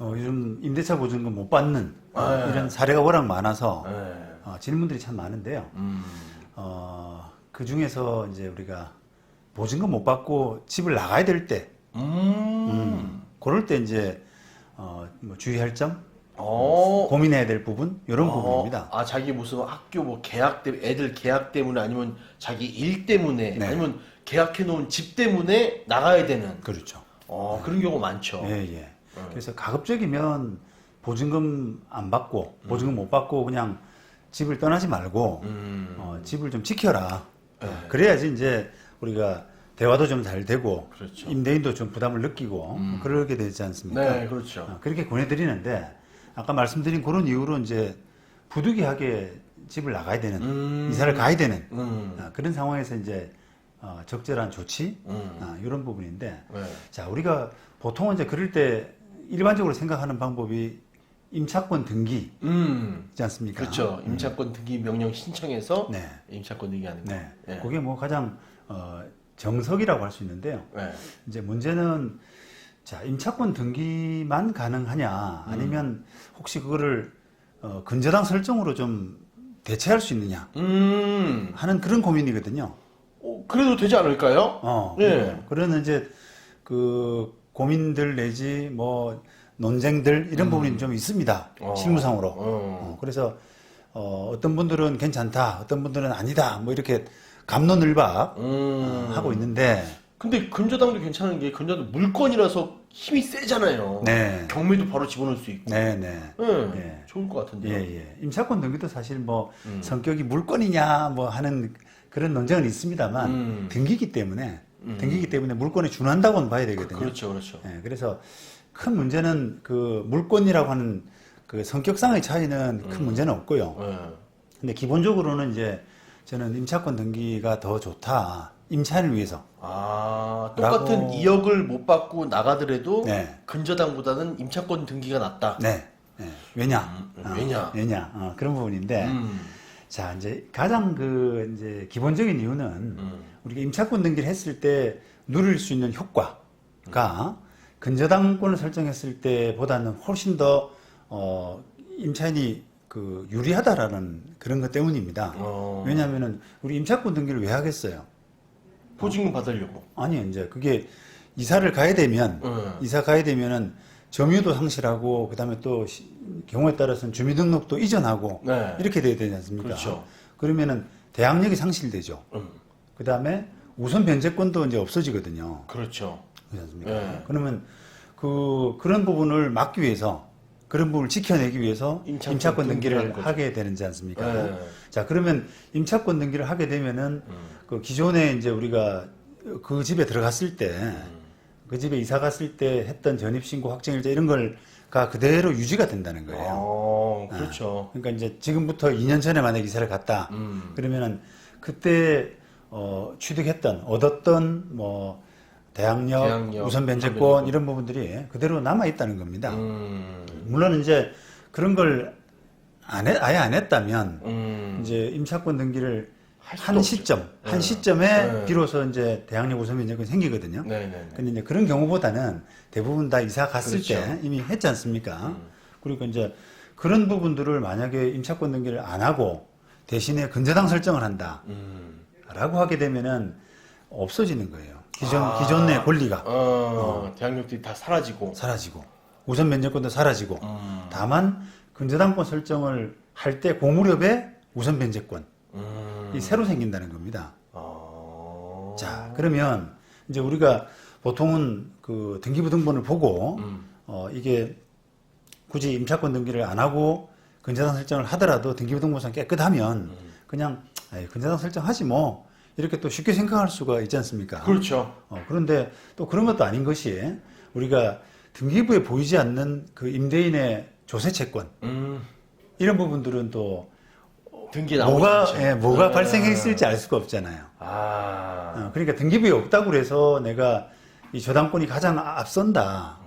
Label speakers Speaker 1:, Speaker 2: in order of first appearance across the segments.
Speaker 1: 요즘 임대차 보증금 못 받는
Speaker 2: 네.
Speaker 1: 이런 사례가 워낙 많아서
Speaker 2: 네.
Speaker 1: 질문들이 참 많은데요. 그 중에서 이제 우리가 보증금 못 받고 집을 나가야 될 때, 그럴 때 이제 뭐 주의할 점, 고민해야 될 부분 이런 부분입니다.
Speaker 2: 아, 자기 무슨 학교 뭐 계약 때문에, 애들 계약 때문에, 아니면 자기 일 때문에,
Speaker 1: 네.
Speaker 2: 아니면 계약해 놓은 집 때문에 나가야 되는.
Speaker 1: 그렇죠.
Speaker 2: 그런 경우 많죠.
Speaker 1: 예, 예. 그래서 가급적이면 보증금 안 받고 보증금 못 받고 그냥 집을 떠나지 말고 집을 좀 지켜라. 그래야지 이제 우리가 대화도 좀 잘 되고
Speaker 2: 그렇죠.
Speaker 1: 임대인도 좀 부담을 느끼고 그러게 되지 않습니까?
Speaker 2: 네, 그렇죠.
Speaker 1: 그렇게 권해드리는데 아까 말씀드린 그런 이유로 이제 부득이하게 집을 나가야 되는 이사를 가야 되는 그런 상황에서 이제 적절한 조치 이런 부분인데
Speaker 2: 네.
Speaker 1: 자 우리가 보통은 이제 그럴 때 일반적으로 생각하는 방법이 임차권 등기 있지 않습니까?
Speaker 2: 그렇죠. 임차권 등기 명령 신청해서
Speaker 1: 네.
Speaker 2: 임차권 등기하는 거.
Speaker 1: 네.
Speaker 2: 네.
Speaker 1: 그게 뭐 가장 정석이라고 할 수 있는데요.
Speaker 2: 네.
Speaker 1: 이제 문제는 자 임차권 등기만 가능하냐 아니면 혹시 그거를 근저당 설정으로 좀 대체할 수 있느냐 하는 그런 고민이거든요.
Speaker 2: 그래도 되지 않을까요? 네.
Speaker 1: 그러는 이제 그 고민들 내지 뭐 논쟁들 이런 부분이 좀 있습니다. 실무상으로. 그래서 어떤 분들은 괜찮다, 어떤 분들은 아니다, 뭐 이렇게 감론을박 하고 있는데.
Speaker 2: 근데 근저당도 괜찮은 게 근저당 물건이라서 힘이 세잖아요.
Speaker 1: 네.
Speaker 2: 경매도 바로 집어넣을 수 있고.
Speaker 1: 네, 네.
Speaker 2: 네. 좋을 것 같은데요.
Speaker 1: 예, 예. 임차권 등기도 사실 뭐 성격이 물건이냐 뭐 하는 그런 논쟁은 있습니다만 등기기 때문에 물건에 준한다고는 봐야 되거든요.
Speaker 2: 그렇죠, 그렇죠.
Speaker 1: 예, 그래서 큰 문제는 그 물건이라고 하는 그 성격상의 차이는 큰 문제는 없고요. 근데 기본적으로는 이제 저는 임차권 등기가 더 좋다. 임차인을 위해서.
Speaker 2: 똑같은 2억을 못 받고 나가더라도
Speaker 1: 네.
Speaker 2: 근저당보다는 임차권 등기가 낫다.
Speaker 1: 네. 네. 왜냐?
Speaker 2: 왜냐?
Speaker 1: 그런 부분인데. 자, 이제 가장 그 이제 기본적인 이유는 우리가 임차권 등기를 했을 때 누릴 수 있는 효과가 근저당권을 설정했을 때보다는 훨씬 더 임차인이 그 유리하다라는 그런 것 때문입니다. 왜냐하면은 우리 임차권 등기를 왜 하겠어요?
Speaker 2: 보증금 받으려고.
Speaker 1: 아니 이제 그게 이사를 가야 되면 이사 가야 되면은 점유도 상실하고 그다음에 또 경우에 따라서는 주민등록도 이전하고
Speaker 2: 네.
Speaker 1: 이렇게 돼야 되지 않습니까?
Speaker 2: 그렇죠.
Speaker 1: 그러면은 대항력이 상실되죠. 그다음에 우선 변제권도 이제 없어지거든요.
Speaker 2: 그렇죠.
Speaker 1: 그렇지 않습니까?
Speaker 2: 네.
Speaker 1: 그러면 그런 부분을 막기 위해서 그런 부분을 지켜내기 위해서 임차권 등기를 하게 되지 않습니까?
Speaker 2: 네.
Speaker 1: 자, 그러면 임차권 등기를 하게 되면은 그 기존에 이제 우리가 그 집에 들어갔을 때 그 집에 이사 갔을 때 했던 전입신고, 확정일자 이런 걸가 그대로 유지가 된다는 거예요.
Speaker 2: 그렇죠.
Speaker 1: 그러니까 이제 지금부터 2년 전에 만약 이사를 갔다 그러면은 그때 얻었던 뭐 대항력, 우선 변제권 이런 부분들이 그대로 남아 있다는 겁니다. 물론 이제 그런 걸 아예 안 했다면 이제 임차권 등기를 한 시점에 비로소 이제 대항력 우선 변제권이 생기거든요. 근데 이제 그런 경우보다는 대부분 다 이사 갔을 때 이미 했지 않습니까? 그리고 이제 그런 부분들을 만약에 임차권 등기를 안 하고 대신에 근저당 설정을 한다. 라고 하게 되면은 없어지는 거예요. 기존의 권리가.
Speaker 2: 대항력들이 다 사라지고.
Speaker 1: 우선 변제권도 사라지고. 다만 근저당권 설정을 할 때 그 무렵에 우선 변제권. 이 새로 생긴다는 겁니다. 자, 그러면 이제 우리가 보통은 그 등기부등본을 보고 이게 굳이 임차권 등기를 안 하고 근저당 설정을 하더라도 등기부등본상 깨끗하면 그냥 근저당 설정하지 뭐 이렇게 또 쉽게 생각할 수가 있지 않습니까?
Speaker 2: 그렇죠.
Speaker 1: 그런데 또 그런 것도 아닌 것이 우리가 등기부에 보이지 않는 그 임대인의 조세 채권 이런 부분들은 또
Speaker 2: 등기에
Speaker 1: 뭐가 발생했을지 알 수가 없잖아요. 그러니까 등기부에 없다고 그래서 내가 이 저당권이 가장 앞선다.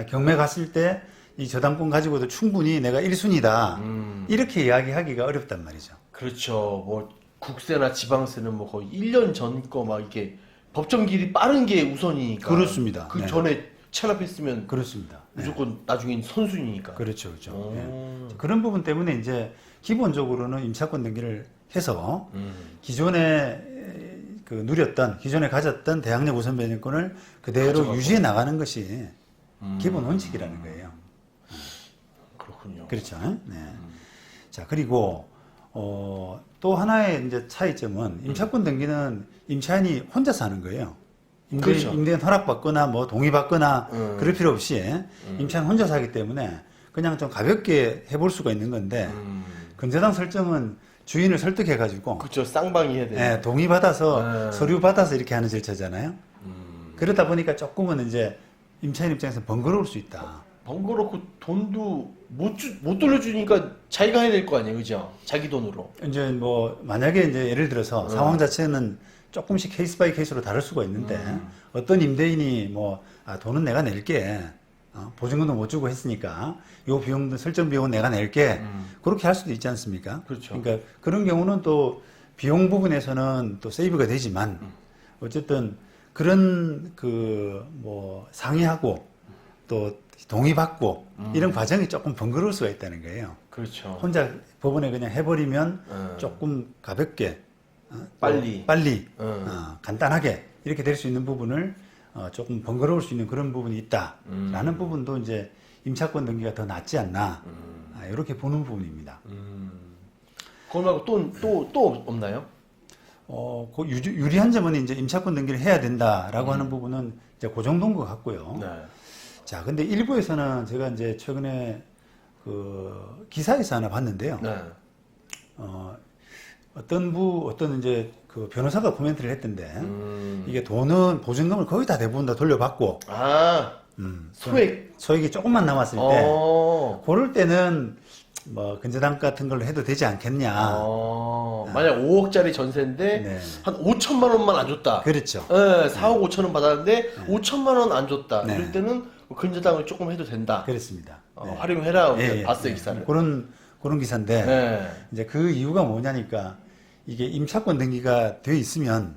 Speaker 1: 경매 갔을 때 이 저당권 가지고도 충분히 내가 1순위다. 이렇게 이야기하기가 어렵단 말이죠.
Speaker 2: 그렇죠. 뭐 국세나 지방세는 뭐 거의 1년 전 거 막 이렇게 법정 길이 빠른 게 우선이니까.
Speaker 1: 그렇습니다.
Speaker 2: 그 전에 체납했으면
Speaker 1: 그렇습니다.
Speaker 2: 무조건 나중엔 선순위니까.
Speaker 1: 그렇죠, 그렇죠. 예. 그런 부분 때문에 이제 기본적으로는 임차권 등기를 해서 기존에 그 누렸던, 기존에 가졌던 대학력 우선 변제권을 그대로
Speaker 2: 가져가고.
Speaker 1: 유지해 나가는 것이 기본 원칙이라는 거예요.
Speaker 2: 그렇군요.
Speaker 1: 그렇죠. 네. 자, 그리고 또 하나의 이제 차이점은 임차권 등기는 임차인이 혼자서 하는 거예요.
Speaker 2: 그렇죠.
Speaker 1: 임대인 허락받거나 뭐 동의받거나 그럴 필요 없이 임차인 혼자서 하기 때문에 그냥 좀 가볍게 해볼 수가 있는 건데 근저당 설정은 주인을 설득해가지고
Speaker 2: 그렇죠. 쌍방이 해야 돼요.
Speaker 1: 예, 동의받아서 서류 받아서 이렇게 하는 절차잖아요. 그러다 보니까 조금은 이제 임차인 입장에서 번거로울 수 있다.
Speaker 2: 번거롭고 돈도 못 돌려주니까 자기가 해야 될 거 아니에요, 그죠? 자기 돈으로.
Speaker 1: 이제 뭐 만약에 이제 예를 들어서 상황 자체는 조금씩 케이스 바이 케이스로 다를 수가 있는데 어떤 임대인이 뭐 돈은 내가 낼게 보증금도 못 주고 했으니까 요 비용도 설정 비용은 내가 낼게 그렇게 할 수도 있지 않습니까?
Speaker 2: 그렇죠.
Speaker 1: 그러니까 그런 경우는 또 비용 부분에서는 또 세이브가 되지만 어쨌든 그런 그 뭐 상의하고 또 동의받고 이런 과정이 조금 번거로울 수가 있다는 거예요.
Speaker 2: 그렇죠.
Speaker 1: 혼자 법원에 그냥 해버리면 조금 가볍게
Speaker 2: 빨리.
Speaker 1: 간단하게 이렇게 될 수 있는 부분을 조금 번거로울 수 있는 그런 부분이 있다라는 부분도 이제 임차권 등기가 더 낫지 않나 이렇게 보는 부분입니다.
Speaker 2: 그거 말고 또 없나요?
Speaker 1: 그 유리한 점은 이제 임차권 등기를 해야 된다라고 하는 부분은 이제 그 정도인 것 같고요.
Speaker 2: 네.
Speaker 1: 자, 근데 일부에서는 제가 이제 최근에 그 기사에서 하나 봤는데요.
Speaker 2: 네.
Speaker 1: 어떤 이제 그 변호사가 코멘트를 했던데 이게 돈은 보증금을 거의 다 대부분 다 돌려받고 소액이 조금만 남았을 때 그럴 때는 뭐 근저당 같은 걸로 해도 되지 않겠냐.
Speaker 2: 만약 5억짜리 전세인데
Speaker 1: 네.
Speaker 2: 한 5천만 원만 안 줬다.
Speaker 1: 그렇죠.
Speaker 2: 네, 4억 5천 원 받았는데 5천만 원 안 줬다.
Speaker 1: 네.
Speaker 2: 그럴 때는 근저당을 조금 해도 된다.
Speaker 1: 그렇습니다. 네.
Speaker 2: 활용해라.
Speaker 1: 예,
Speaker 2: 봤어요,
Speaker 1: 예.
Speaker 2: 기사를.
Speaker 1: 그런 기사인데
Speaker 2: 네.
Speaker 1: 이제 그 이유가 뭐냐니까 이게 임차권 등기가 돼 있으면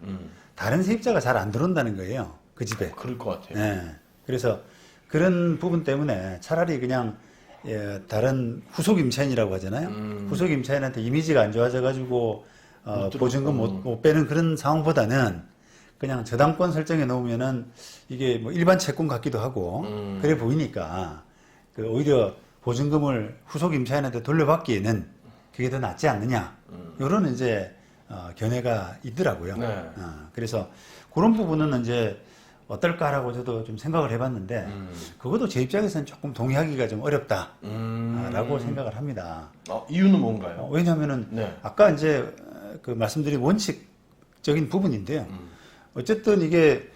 Speaker 1: 다른 세입자가 잘 안 들어온다는 거예요. 그 집에.
Speaker 2: 그럴 것 같아요.
Speaker 1: 네. 그래서 그런 부분 때문에 차라리 그냥 다른 후속 임차인이라고 하잖아요. 후속 임차인한테 이미지가 안 좋아져가지고 보증금 못 빼는 그런 상황보다는 그냥 저당권 설정해 놓으면은 이게 뭐 일반 채권 같기도 하고 그래 보이니까 그 오히려 보증금을 후속 임차인한테 돌려받기에는 그게 더 낫지 않느냐. 이런 이제 견해가 있더라고요.
Speaker 2: 네.
Speaker 1: 그래서 그런 부분은 이제 어떨까라고 저도 좀 생각을 해봤는데 그것도 제 입장에서는 조금 동의하기가 좀 어렵다라고 생각을 합니다.
Speaker 2: 이유는 뭔가요?
Speaker 1: 왜냐하면은
Speaker 2: 네.
Speaker 1: 아까 이제 그 말씀드린 원칙적인 부분인데요. 어쨌든 이게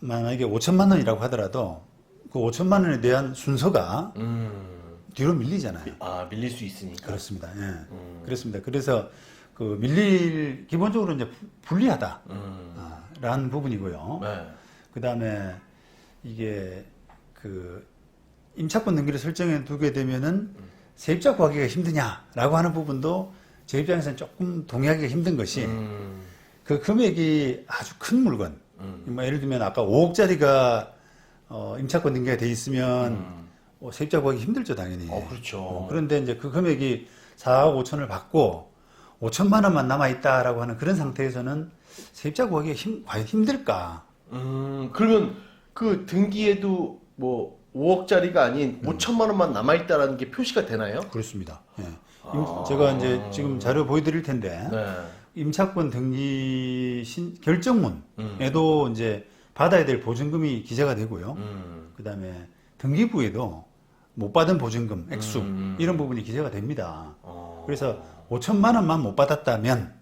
Speaker 1: 만약에 5천만 원이라고 하더라도 그 5천만 원에 대한 순서가 뒤로 밀리잖아요.
Speaker 2: 밀릴 수 있으니까.
Speaker 1: 그렇습니다. 예. 그렇습니다. 그래서 그 기본적으로 이제 불리하다라는 부분이고요.
Speaker 2: 네.
Speaker 1: 그 다음에 이게 그 임차권 등기를 설정해 두게 되면은 세입자 구하기가 힘드냐라고 하는 부분도 제 입장에서는 조금 동의하기가 힘든 것이 그 금액이 아주 큰 물건. 뭐 예를 들면 아까 5억짜리가 임차권 등기가 돼 있으면 세입자 구하기 힘들죠, 당연히.
Speaker 2: 그렇죠.
Speaker 1: 그런데 이제 그 금액이 4억 5천을 받고 5천만 원만 남아있다라고 하는 그런 상태에서는 세입자 구하기가 과연 힘들까?
Speaker 2: 그러면 그 등기에도 뭐 5억짜리가 아닌 5천만 원만 남아있다라는 게 표시가 되나요?
Speaker 1: 그렇습니다. 예. 제가 이제 지금 자료 보여드릴 텐데,
Speaker 2: 네.
Speaker 1: 임차권 등기 결정문에도 이제 받아야 될 보증금이 기재가 되고요. 그 다음에 등기부에도 못 받은 보증금, 액수, 이런 부분이 기재가 됩니다. 그래서 5천만 원만 못 받았다면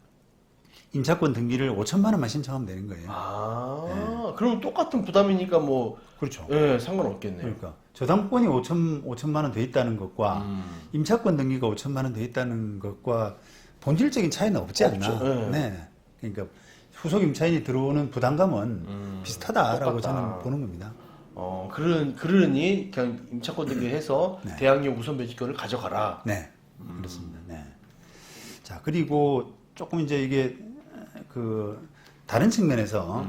Speaker 1: 임차권 등기를 5천만 원만 신청하면 되는 거예요.
Speaker 2: 그럼 똑같은 부담이니까 뭐
Speaker 1: 그렇죠.
Speaker 2: 예, 상관없겠네요.
Speaker 1: 그러니까 저당권이 5천만 원 돼 있다는 것과 임차권 등기가 5천만 원 돼 있다는 것과 본질적인 차이는 없지 않나.
Speaker 2: 없죠. 네.
Speaker 1: 네. 그러니까 후속 임차인이 들어오는 부담감은 비슷하다라고
Speaker 2: 똑같다.
Speaker 1: 저는 보는 겁니다.
Speaker 2: 그러니 그냥 임차권 등기해서
Speaker 1: 네.
Speaker 2: 대학력 우선 변제권을 가져가라.
Speaker 1: 네. 그렇습니다. 네. 자, 그리고 조금 이제 이게 그 다른 측면에서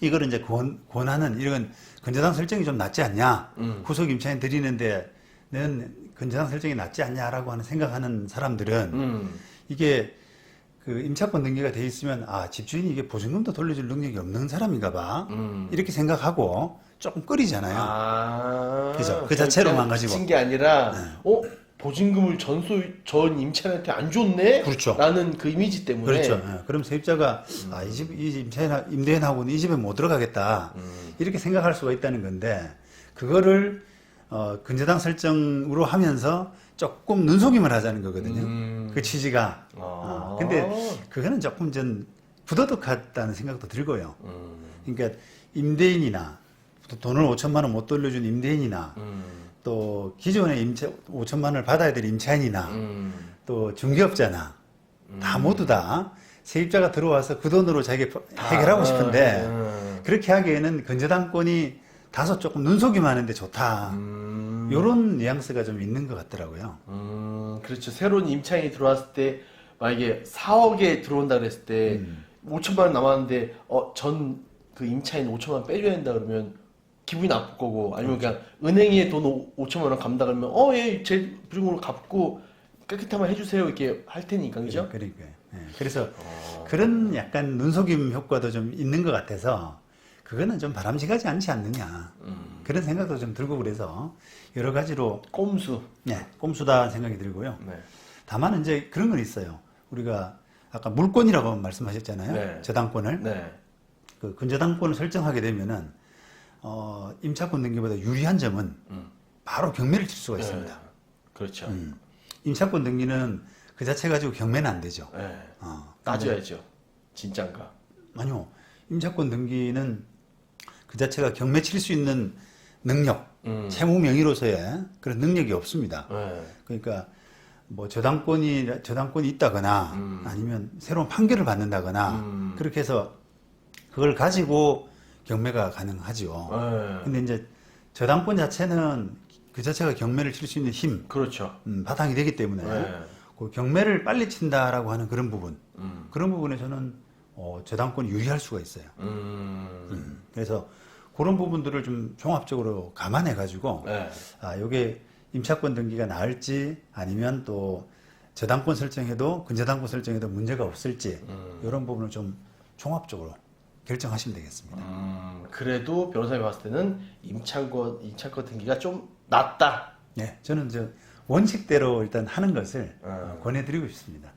Speaker 1: 이거를 이제 권하는 이런 근저당 설정이 좀 낫지 않냐? 후속 임차인 드리는데 는 근저당 설정이 낫지 않냐라고 하는 생각하는 사람들은 이게 그 임차권 등기가 돼 있으면 아 집주인이 이게 보증금도 돌려줄 능력이 없는 사람인가 봐 이렇게 생각하고 조금 꺼리잖아요.
Speaker 2: 아,
Speaker 1: 그죠? 그 자체로만 가지고.
Speaker 2: 미친 게 아니라 보증금을 전 임차인한테 안 줬네?
Speaker 1: 그렇죠.
Speaker 2: 라는 그 이미지 때문에.
Speaker 1: 그렇죠. 예. 그럼 세입자가 아, 이 임대인하고는 이 집에 못 들어가겠다 이렇게 생각할 수가 있다는 건데 그거를 근저당 설정으로 하면서 조금 눈속임을 하자는 거거든요. 그 취지가. 근데 그거는 조금 전 부도덕하다는 생각도 들고요. 그러니까 임대인이나 또 돈을 5천만 원 못 돌려준 임대인이나 또 기존에 5천만 원을 받아야 될 임차인이나 또 중개업자나 다 모두 다 세입자가 들어와서 그 돈으로 자기가 해결하고 싶은데 그렇게 하기에는 근저당권이 다소 조금 눈속임 하는데 좋다. 요런 뉘앙스가 좀 있는 것 같더라고요.
Speaker 2: 그렇죠. 새로운 임차인이 들어왔을 때 만약에 4억에 들어온다 그랬을 때 5천만 원 남았는데 전 그 임차인 5천만 원 빼줘야 된다 그러면 기분이 나쁠 거고 아니면 그냥 은행에 돈 5천만 원 감다 그러면 예, 제 부증으로 갚고 깨끗하면 해주세요 이렇게 할 테니까 그죠?
Speaker 1: 그러니까 그래서 그런 약간 눈속임 효과도 좀 있는 것 같아서 그거는 좀 바람직하지 않지 않느냐 그런 생각도 좀 들고 그래서 여러 가지로
Speaker 2: 꼼수.
Speaker 1: 꼼수다 생각이 들고요.
Speaker 2: 네.
Speaker 1: 다만 이제 그런 건 있어요. 우리가 아까 물권이라고 말씀하셨잖아요.
Speaker 2: 네.
Speaker 1: 저당권을
Speaker 2: 네.
Speaker 1: 그 근저당권을 설정하게 되면은 임차권 등기보다 유리한 점은 바로 경매를 칠 수가 있습니다.
Speaker 2: 네. 그렇죠.
Speaker 1: 임차권 등기는 그 자체 가지고 경매는 안 되죠.
Speaker 2: 네. 따져야죠. 진짠가.
Speaker 1: 아니요. 임차권 등기는 그 자체가 경매 칠 수 있는 능력, 채무 명의로서의 그런 능력이 없습니다.
Speaker 2: 네.
Speaker 1: 그러니까 뭐 저당권이 있다거나 아니면 새로운 판결을 받는다거나 그렇게 해서 그걸 가지고 경매가 가능하죠.
Speaker 2: 네.
Speaker 1: 근데 이제 저당권 자체는 그 자체가 경매를 칠 수 있는 힘,
Speaker 2: 그렇죠.
Speaker 1: 바탕이 되기 때문에
Speaker 2: 네.
Speaker 1: 그 경매를 빨리 친다라고 하는 그런 부분, 그런 부분에서는 저당권이 유리할 수가 있어요. 그래서 그런 부분들을 좀 종합적으로 감안해 가지고
Speaker 2: 네.
Speaker 1: 요게 임차권 등기가 나을지 아니면 또 저당권 설정해도 근저당권 설정해도 문제가 없을지 이런 부분을 좀 종합적으로 결정하시면 되겠습니다.
Speaker 2: 그래도 변호사님이 봤을 때는 임차권 등기가 좀 낫다.
Speaker 1: 네, 저는 원칙대로 일단 하는 것을 권해드리고 싶습니다.